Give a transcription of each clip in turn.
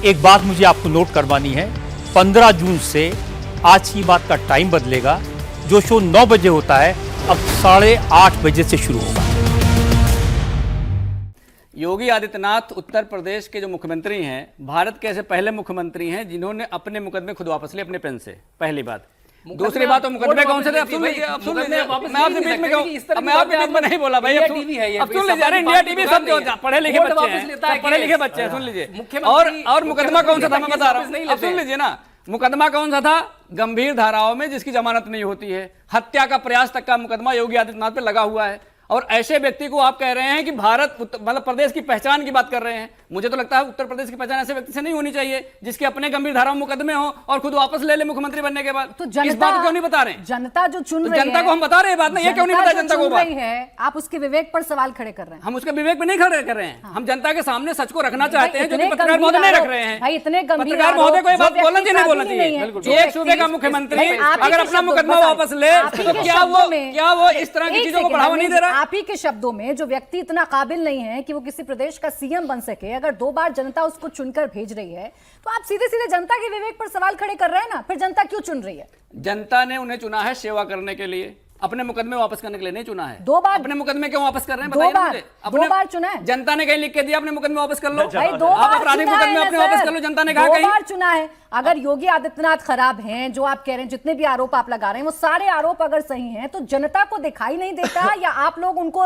एक बात मुझे आपको नोट करवानी है, 15 जून से आज की बात का टाइम बदलेगा। जो शो 9 बजे होता है अब 8:30 बजे से शुरू होगा। योगी आदित्यनाथ उत्तर प्रदेश के जो मुख्यमंत्री हैं, भारत के ऐसे पहले मुख्यमंत्री हैं जिन्होंने अपने मुकदमे खुद वापस लिए अपने पेन से। पहली बात। दूसरी बात, तो मुकदमे कौन से थे? अब सुन लीजिए, अब सुन लीजिए, मैं आपसे बीच में कहूं, मैं आपके बीच में नहीं बोला भाई। अब सुन लीजिए, अरे इंडिया टीवी सब जो पढ़े लिखे बच्चे हैं, पढ़े लिखे बच्चे हैं, सुन लीजिए। और मुकदमा कौन सा था मैं बता रहा हूँ, अब सुन लीजिए ना। मुकदमा कौन सा था? गंभीर धाराओं में जिसकी जमानत नहीं होती है, हत्या का प्रयास तक का मुकदमा योगी आदित्यनाथ पे लगा हुआ है। और ऐसे व्यक्ति को आप कह रहे हैं कि भारत मतलब प्रदेश की पहचान की बात कर रहे हैं। मुझे तो लगता है उत्तर प्रदेश की पहचान ऐसे व्यक्ति से नहीं होनी चाहिए जिसके अपने गंभीर धाराओं मुकदमे हो और खुद वापस ले ले मुख्यमंत्री बनने के बाद। तो जनता, इस बात को क्यों नहीं बता रहे? जनता जो चुन रही है, जनता को हम बता रहे हैं बात नहीं, ये क्यों नहीं बताया जनता को बात है? आप उसके विवेक पर सवाल खड़े कर रहे हैं। हम उसके विवेक पे नहीं खड़े कर रहे हैं। हम जनता के सामने सच को रखना चाहते हैं, जो कि पत्रकार महोदय नहीं रख रहे हैं। भाई इतने गंभीर पत्रकार महोदय को ये बात बोलना चाहिए, नहीं बोलना चाहिए। एक सूबे का मुख्यमंत्री अगर अपना मुकदमा वापस ले तो क्या वो इस तरह की चीजों को बढ़ावा नहीं दे रहा? आप ही के शब्दों में, जो व्यक्ति इतना काबिल नहीं है कि वो किसी प्रदेश का सीएम बन सके, अगर 2 बार जनता उसको चुनकर भेज रही है, तो आप सीधे सीधे जनता के विवेक पर सवाल खड़े कर रहे हैं ना। फिर जनता क्यों चुन रही है? जनता ने उन्हें चुना है सेवा करने के लिए, अपने मुकदमे वापस करने के लिए नहीं चुना है। 2 बार अपने मुकदमे क्यों वापस कर रहे हैं? 2 बार चुना है। जनता ने कहीं लिख के दिया अपने मुकदमे वापस कर लो। भाई 2 आप बार आपराधिक चुना है मुकदमे अपने ना वापस सर। कर लो, जनता ने कहा 2 कहीं। बार चुना है। अगर योगी आदित्यनाथ खराब हैं, जो आप कह रहे हैं, जितने भी आरोप आप लगा रहे हैं, वो सारे आरोप अगर सही हैं, तो जनता को दिखाई नहीं देता या आप लोग उनको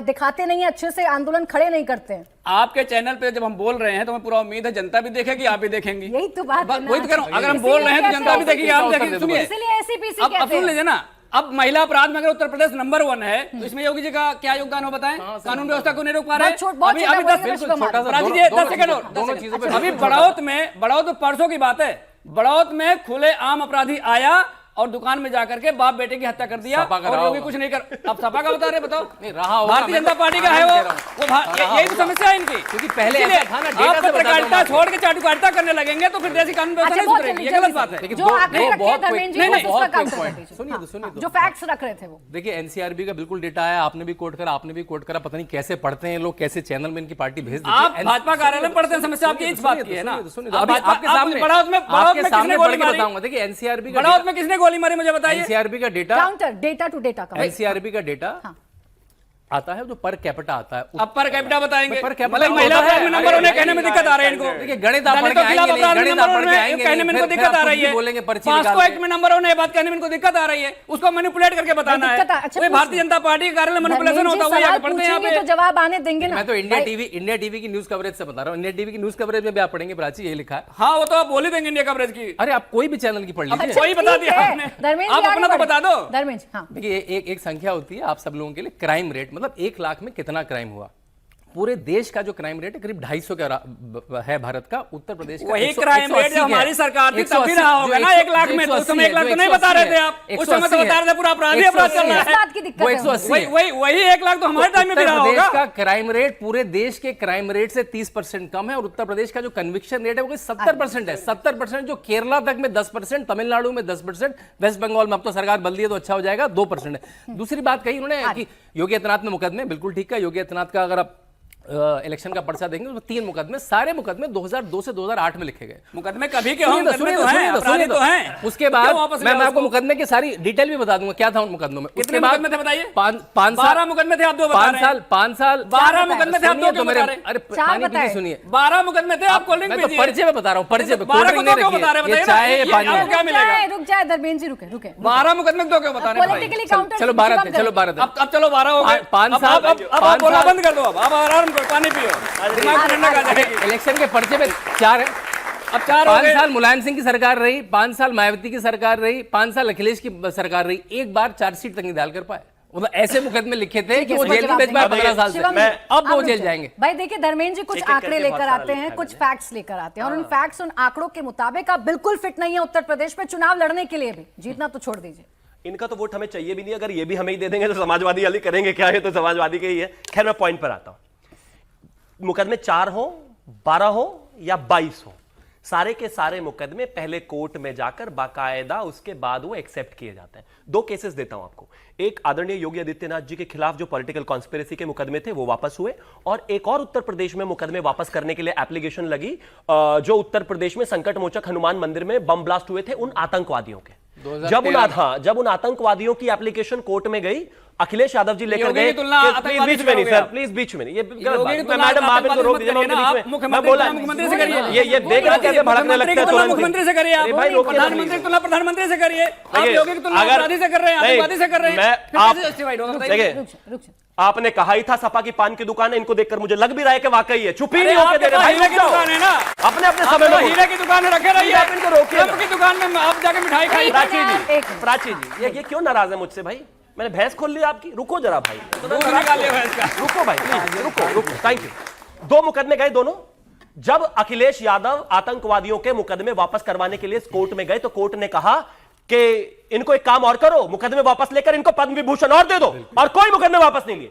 दिखाते नहीं, अच्छे से आंदोलन खड़े नहीं करते हैं? आपके चैनल पे जब हम बोल रहे हैं तो हमें पूरा उम्मीद है जनता भी देखेगी, आप भी देखेंगी। यही तो बात है ना। वही तो कह रहा हूं, अगर हम बोल रहे हैं तो जनता भी देखेगी, आप देखेंगे। सुनिए, इसलिए एसीपीसी कहते हैं। अब सुन लीजिए ना। अब महिला अपराध में अगर उत्तर प्रदेश नंबर 1 है, तो इसमें योगी जी का क्या योगदान हो बताएं? कानून व्यवस्था को नहीं रोक पा रहे। अभी 10 सेकंड और अभी बड़ौत में परसों की बात है, बड़ौत में खुले आम अपराधी आया और दुकान में जाकर के बाप बेटे की हत्या कर दिया और योगी कुछ नहीं कर। अब सपा का बता रहे, बताओ। भारतीय जनता पार्टी का है वो यही तो समस्या है इनकी। क्योंकि पहले आप पत्रकारिता छोड़ के चाटुकारिता करने लगेंगे तो फिर देश की कानून व्यवस्था नहीं सुधरेगी। ये गलत बात है। सुनिए, जो फैक्ट्स रख रहे थे वो देखिए, एनसीआरबी का बिल्कुल डेटा है, आपने भी कोट करा, आपने भी कोट करा। पता नहीं कैसे पढ़ते हैं लोग, कैसे चैनल में इनकी पार्टी भेज देती है। आप भाजपा कार्यालय में पढ़ते हैं, समस्या आपकी इस बात की है ना। आपके सामने पढ़ के बताऊंगा। देखिए, एनसीआरबी का बड़ौत में किसने गोली मारी मुझे बताइए। एनसीआरबी का data, counter data to data का एनसीआरबी का डेटा आता है जो पर कैपिटा आता है। अब पर कैपिटा बताएंगे, मतलब महिला अपराध में नंबर होने कहने में दिक्कत आ रही है इनको। देखिए, गणित आप पढ़ के आएंगे, गणित आप पढ़ के आएंगे, कहने में इनको दिक्कत आ रही है। बोलेंगे पर्ची पास्को एक्ट में नंबर होने बात कहने में इनको दिक्कत आ रही है, उसको मैनिपुलेट करके बताना है। कोई भारतीय जनता पार्टी के कार्यालय मैनिपुलेशन होता हुआ यहाँ पढ़ते हैं यहाँ पे, तो जवाब आने देंगे ना। मैं तो इंडिया टीवी की न्यूज कवरेज से बता रहा हूँ। इंडिया टीवी की न्यूज कवरेज में भी आप पढ़ेंगे प्राची, यही लिखा है। हाँ, वो तो आप बोल ही देंगे इंडिया कवरेज की। अरे आप कोई भी चैनल की पढ़ लीजिए, वही बता दिया आपने, आप अपना तो बता दो। देखिए, एक संख्या होती है आप सब लोगों के लिए, क्राइम रेट, मतलब 1 लाख में कितना क्राइम हुआ। पूरे देश का जो क्राइम रेट है करीब 250 का है भारत का। उत्तर प्रदेश का वही क्राइम रेट जो हमारी सरकार थी तब भी रहा होगा ना 1 लाख में। तो उस समय 1 लाख तो नहीं बता रहे थे आप, उस समय तो बता रहे थे पूरा अपराधी अपराध चल रहा है। वही 1 लाख तो हमारे टाइम में भी रहा होगा। उत्तर प्रदेश का क्राइम रेट पूरे देश के क्राइम रेट से 30% कम है। और उत्तर प्रदेश का जो कन्विक्शन रेट है वो 70% है। 70%, जो केरला तक में 10%, तमिलनाडु में 10%, वेस्ट बंगाल में अब तो सरकार बदली है तो अच्छा हो जाएगा 2% है। दूसरी बात कही उन्होंने कि योगी आदित्यनाथ में मुकदमे, बिल्कुल ठीक है। योगी आदित्यनाथ का अगर आप इलेक्शन का पर्चा देंगे तो 3 मुकदमे, सारे मुकदमे 2002 से 2008 में लिखे गए। मुकदमे कभी के हों, मुकदमे तो हैं, अपराधी तो हैं। उसके बाद मैं आपको मुकदमे की सारी डिटेल भी बता दूंगा क्या था उन मुकदमों में। कितने मुकदमे थे बताइए? 12 मुकदमे थे, आप 2 बता रहे हैं। 5 साल 12 मुकदमे थे, आप 2 क्यों बता रहे हैं? अरे पानी पीजिए, सुनिए। 12 मुकदमे थे, आप कोल्ड ड्रिंक पीजिए। पर्चे में बता रहा हूँ, पर्चे पे 12 को 2 क्यों बता रहे हैं? बताइए चाय पानी क्या मिलेगा? रुक जाए धर्मेंद्र जी, रुके 12 मुकदमे 2 क्यों बता रहे हैं? चलो 12 थे, चलो 12 थे। अब चलो 12 हो गए। 5 साल अब बोला बंद कर दो, अब आराम करो, पानी पियो, इलेक्शन के पर्चे पे 4 है। अब 4 5 साल मुलायम सिंह की सरकार रही, 5 साल मायावती की सरकार रही, 5 साल अखिलेश की सरकार रही, एक बार चार्जशीट तक नहीं डाल कर पाए। मतलब ऐसे मुकदमे लिखे थे कि वो जेल में 15 साल से, अब वो जेल जाएंगे। भाई देखिए धर्मेंद्र जी कुछ आंकड़े लेकर आते हैं, कुछ फैक्ट्स लेकर आते हैं, और उन फैक्ट्स उन आंकड़ों के मुताबिक आप बिल्कुल फिट नहीं है उत्तर प्रदेश में चुनाव लड़ने के लिए भी। जीतना तो छोड़ दीजिए, इनका तो वोट हमें चाहिए भी नहीं। अगर ये भी हमें ही दे देंगे तो समाजवादी वाली करेंगे क्या? है तो समाजवादी के ही है। खैर, मैं पॉइंट पर आता हूं। मुकदमे 4 हो, 12 हो या 22 हो, सारे के सारे मुकदमे पहले कोर्ट में जाकर बाकायदा उसके बाद वो एक्सेप्ट किए जाते हैं। दो केसेस देता हूं आपको। एक आदरणीय योगी आदित्यनाथ जी के खिलाफ जो पॉलिटिकल कॉन्स्पिरेसी के मुकदमे थे वो वापस हुए, और एक और उत्तर प्रदेश में मुकदमे वापस करने के लिए एप्लीकेशन लगी, जो उत्तर प्रदेश में संकट मोचक हनुमान मंदिर में बम ब्लास्ट हुए थे उन आतंकवादियों के। जब उन आतंकवादियों की एप्लीकेशन कोर्ट में गई, अखिलेश यादव जी लेकर गए। प्लीज बीच में नहीं सर, प्लीज बीच में नहीं, ये मैडम आप इनको रोक दीजिए, मैं बोला मुख्यमंत्री से करिए। ये देख रहा कैसे भड़कने लगते हैं तुरंत। मुख्यमंत्री से करिए आप, प्रधानमंत्री तुलना प्रधानमंत्री से करिए। आप योगी की तुलना अपराधी से कर रहे हैं, आतंकवादी से कर रहे हैं। देखिए, आपने कहा ही था सपा की पान की दुकान है, इनको देखकर मुझे लग भी रहा है कि वाकई है। चुप ही नहीं होके दे रहे भाई, हीरे की दुकान है ना, अपने अपने समय में हीरे की दुकान रखे रहिए, आप इनको रोकिए। की दुकान में आप जाके मिठाई खाइए। प्राची जी ये क्यों नाराज है मुझसे भाई? मैंने भैंस खोल ली आपकी, रुको जरा भाई, रुको भाई, रुको, थैंक यू। दो मुकदमे गए दोनों। जब अखिलेश यादव आतंकवादियों के मुकदमे वापस करवाने के लिए कोर्ट में गए तो कोर्ट ने कहा कि इनको एक काम और करो, मुकदमे वापस लेकर इनको पद्म विभूषण और दे दो, और कोई मुकदमे वापस नहीं लिए।